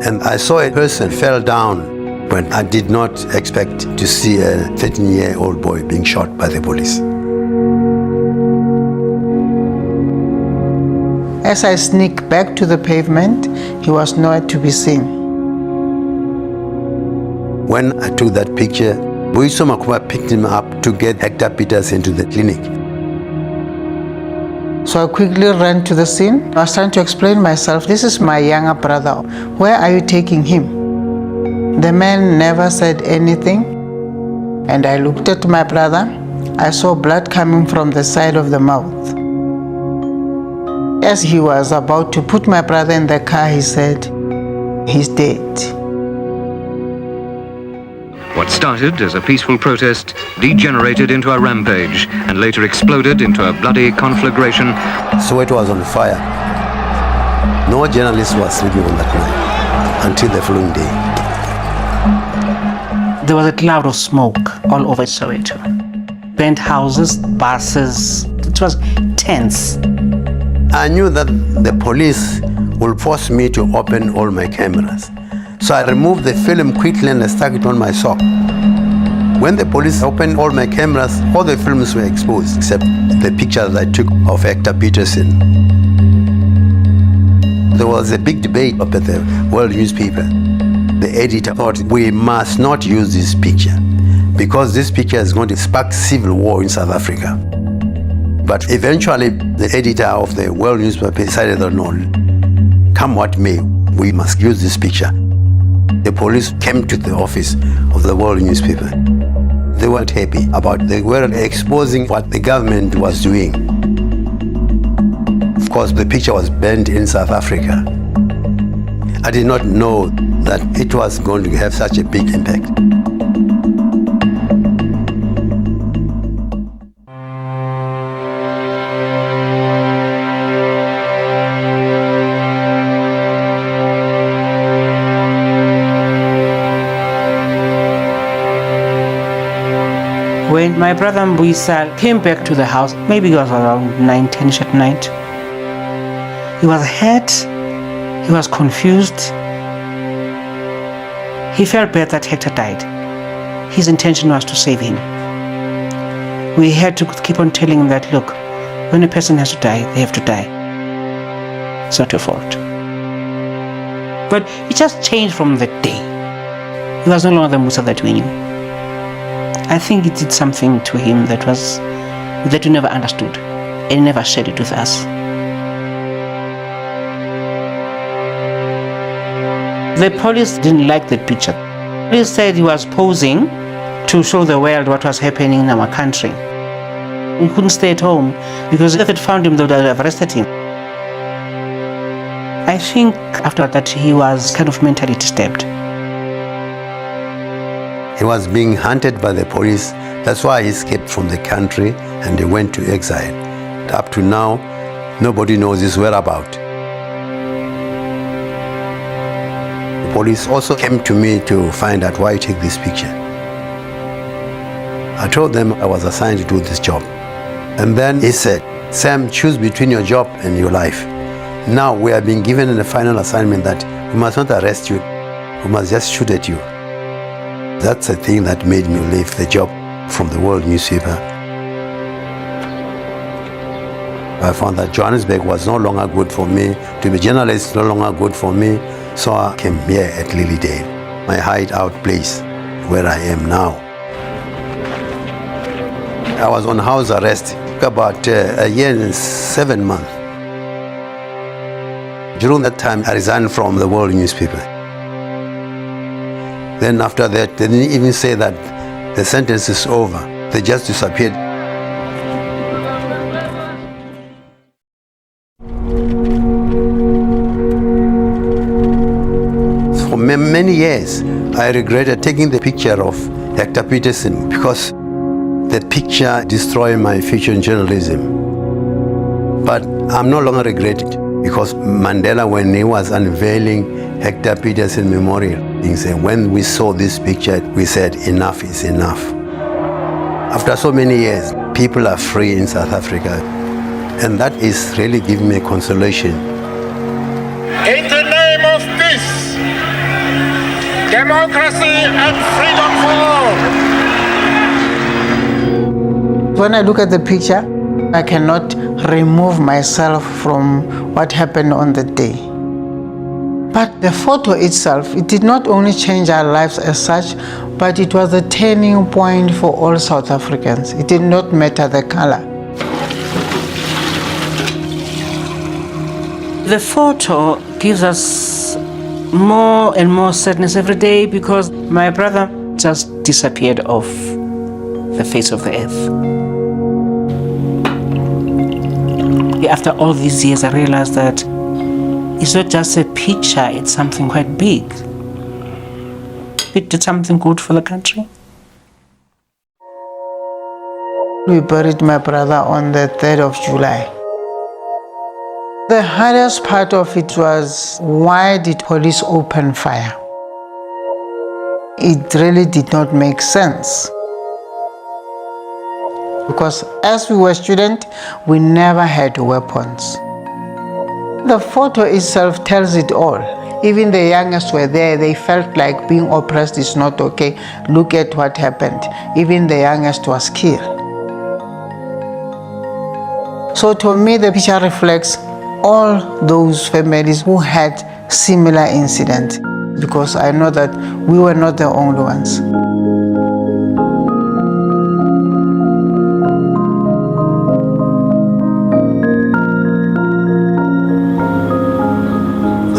and I saw a person fell down, but I did not expect to see a 13-year-old boy being shot by the police.
As I sneaked back to the pavement, he was nowhere to be seen.
When I took that picture, Boiso Makuba picked him up to get Hector Peters into the clinic.
So I quickly ran to the scene. I was trying to explain myself. This is my younger brother. Where are you taking him? The man never said anything. And I looked at my brother. I saw blood coming from the side of the mouth. As he was about to put my brother in the car, he said, "He's dead."
What started as a peaceful protest degenerated into a rampage and later exploded into a bloody conflagration.
Soweto was on fire. No journalist was sleeping on that night until the following day.
There was a cloud of smoke all over Soweto. Burnt houses, buses, it was tense.
I knew that the police will force me to open all my cameras. So I removed the film quickly and I stuck it on my sock. When the police opened all my cameras, all the films were exposed except the pictures I took of Hector Peterson. There was a big debate up at the world newspaper. The editor thought we must not use this picture because this picture is going to spark civil war in South Africa. But eventually the editor of the world newspaper decided that no, come what may, we must use this picture. The police came to the office of the world newspaper. They weren't happy about they were exposing what the government was doing. Of course, the picture was banned in South Africa. I did not know that it was going to have such a big impact.
When my brother Mbuisa came back to the house, maybe it was around 9-10 at night, he was hurt, he was confused. He felt bad that Hector died. His intention was to save him. We had to keep on telling him that, look, when a person has to die, they have to die. It's not your fault. But it just changed from that day. He was no longer the Musa that we knew. I think it did something to him that we never understood, and he never shared it with us. The police didn't like that picture. The police said he was posing to show the world what was happening in our country. He couldn't stay at home because if they had found him, they would have arrested him. I think after that he was kind of mentally disturbed.
He was being hunted by the police. That's why he escaped from the country and he went to exile. Up to now, nobody knows his whereabouts. The police also came to me to find out why I take this picture. I told them I was assigned to do this job. And then he said, Sam, choose between your job and your life. Now we are being given a final assignment that we must not arrest you, we must just shoot at you. That's the thing that made me leave the job from the world newspaper. I found that Johannesburg was no longer good for me. To be a journalist no longer good for me. So I came here at Lilydale, my hideout place, where I am now. I was on house arrest about a year and 7 months. During that time, I resigned from the world newspaper. Then after that, they didn't even say that the sentence is over. They just disappeared. For many years, I regretted taking the picture of Hector Peterson because the picture destroyed my future in journalism. But I'm no longer regretting it because Mandela, when he was unveiling Hector Peterson Memorial, he said, when we saw this picture, we said, enough is enough. After so many years, people are free in South Africa, and that is really giving me consolation.
In the name of peace, democracy and freedom for all.
When I look at the picture, I cannot remove myself from what happened on the day. But the photo itself, it did not only change our lives as such, but it was a turning point for all South Africans. It did not matter the color.
The photo gives us more and more sadness every day because my brother just disappeared off the face of the earth. After all these years, I realized that it's not just a picture, it's something quite big. It did something good for the country.
We buried my brother on the 3rd of July. The hardest part of it was, why did police open fire? It really did not make sense. Because as we were students, we never had weapons. The photo itself tells it all. Even the youngest were there, they felt like being oppressed is not okay. Look at what happened. Even the youngest was killed. So to me, the picture reflects all those families who had similar incidents, because I know that we were not the only ones.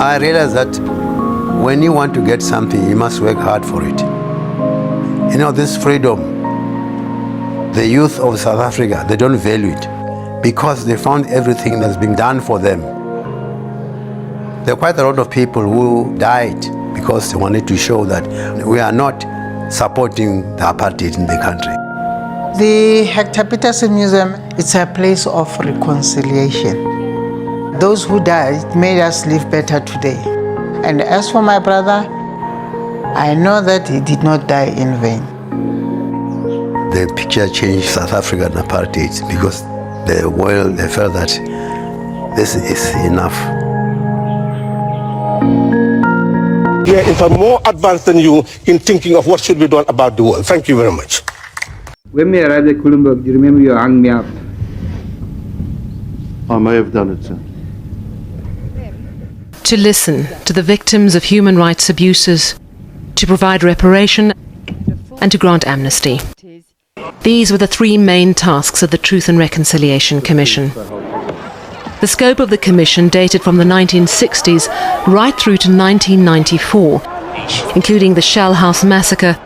I realized that when you want to get something, you must work hard for it. You know, this freedom, the youth of South Africa, they don't value it because they found everything that's been done for them. There are quite a lot of people who died because they wanted to show that we are not supporting the apartheid in the country.
The Hector Peterson Museum, it's a place of reconciliation. Those who died made us live better today. And as for my brother, I know that he did not die in vain.
The picture changed South African apartheid because they felt that this is enough.
We are in fact more advanced than you in thinking of what should be done about the world. Thank you very much.
When we arrived at Kulumburg, do you remember you hung me up?
I may have done it, sir.
To listen to the victims of human rights abuses, to provide reparation, and to grant amnesty. These were the three main tasks of the Truth and Reconciliation Commission. The scope of the commission dated from the 1960s right through to 1994, including the Shell House massacre,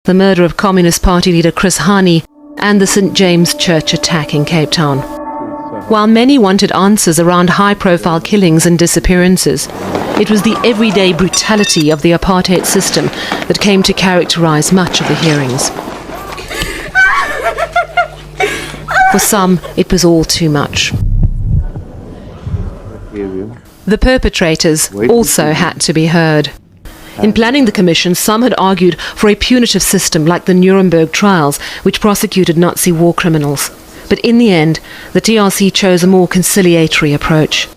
the murder of Communist Party leader Chris Hani, and the St. James Church attack in Cape Town. While many wanted answers around high-profile killings and disappearances, it was the everyday brutality of the apartheid system that came to characterize much of the hearings. For some, it was all too much. The perpetrators also had to be heard. In planning the commission, some had argued for a punitive system like the Nuremberg trials, which prosecuted Nazi war criminals. But in the end, the TRC chose a more conciliatory approach.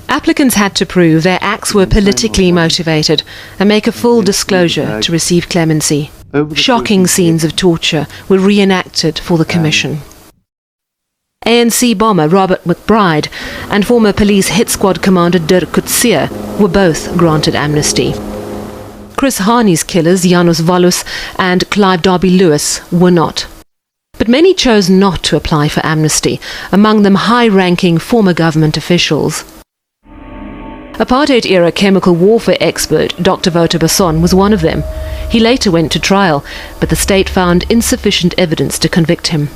Applicants had to prove their acts were politically motivated and make a full disclosure to receive clemency. Shocking scenes of torture were reenacted for the commission. ANC bomber Robert McBride and former police hit squad commander Dirk Coetzee were both granted amnesty. Chris Hani's killers, Janus Vallus and Clive Derby-Lewis, were not. But many chose not to apply for amnesty, among them high-ranking former government officials. Apartheid-era chemical warfare expert Dr. Wouter Basson was one of them. He later went to trial, but the state found insufficient evidence to convict him.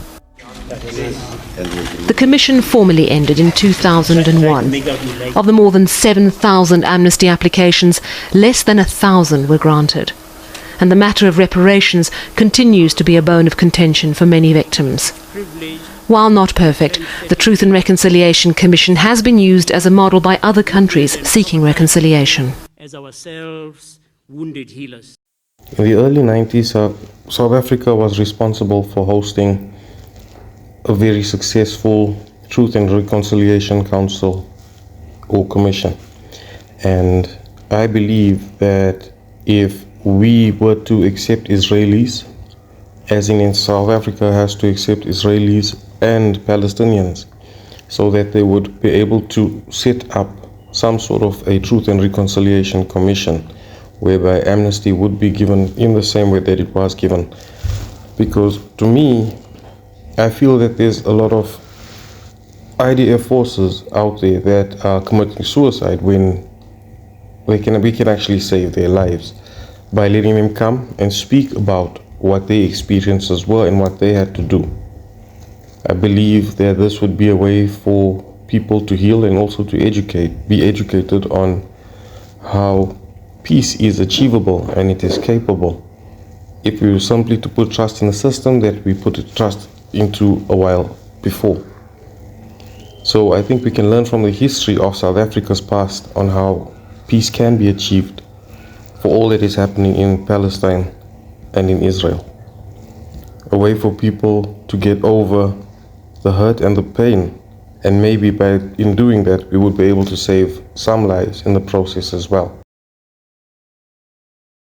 The commission formally ended in 2001. Of the more than 7,000 amnesty applications, less than 1,000 were granted. And the matter of reparations continues to be a bone of contention for many victims. While not perfect, the Truth and Reconciliation Commission has been used as a model by other countries seeking reconciliation.
As ourselves, wounded healers.
In the early 90s, South Africa was responsible for hosting a very successful Truth and Reconciliation Council or Commission. And I believe that if we were to accept Israelis, as in South Africa has to accept Israelis and Palestinians, so that they would be able to set up some sort of a Truth and Reconciliation Commission, whereby amnesty would be given in the same way that it was given. Because to me, I feel that there's a lot of IDF forces out there that are committing suicide when we can actually save their lives by letting them come and speak about what their experiences were and what they had to do. I believe that this would be a way for people to heal and also to be educated on how peace is achievable and it is capable if we were simply to put trust in the system that we put trust into a while before. So I think we can learn from the history of South Africa's past on how peace can be achieved for all that is happening in Palestine and in Israel. A way for people to get over the hurt and the pain, and maybe in doing that we would be able to save some lives in the process as well.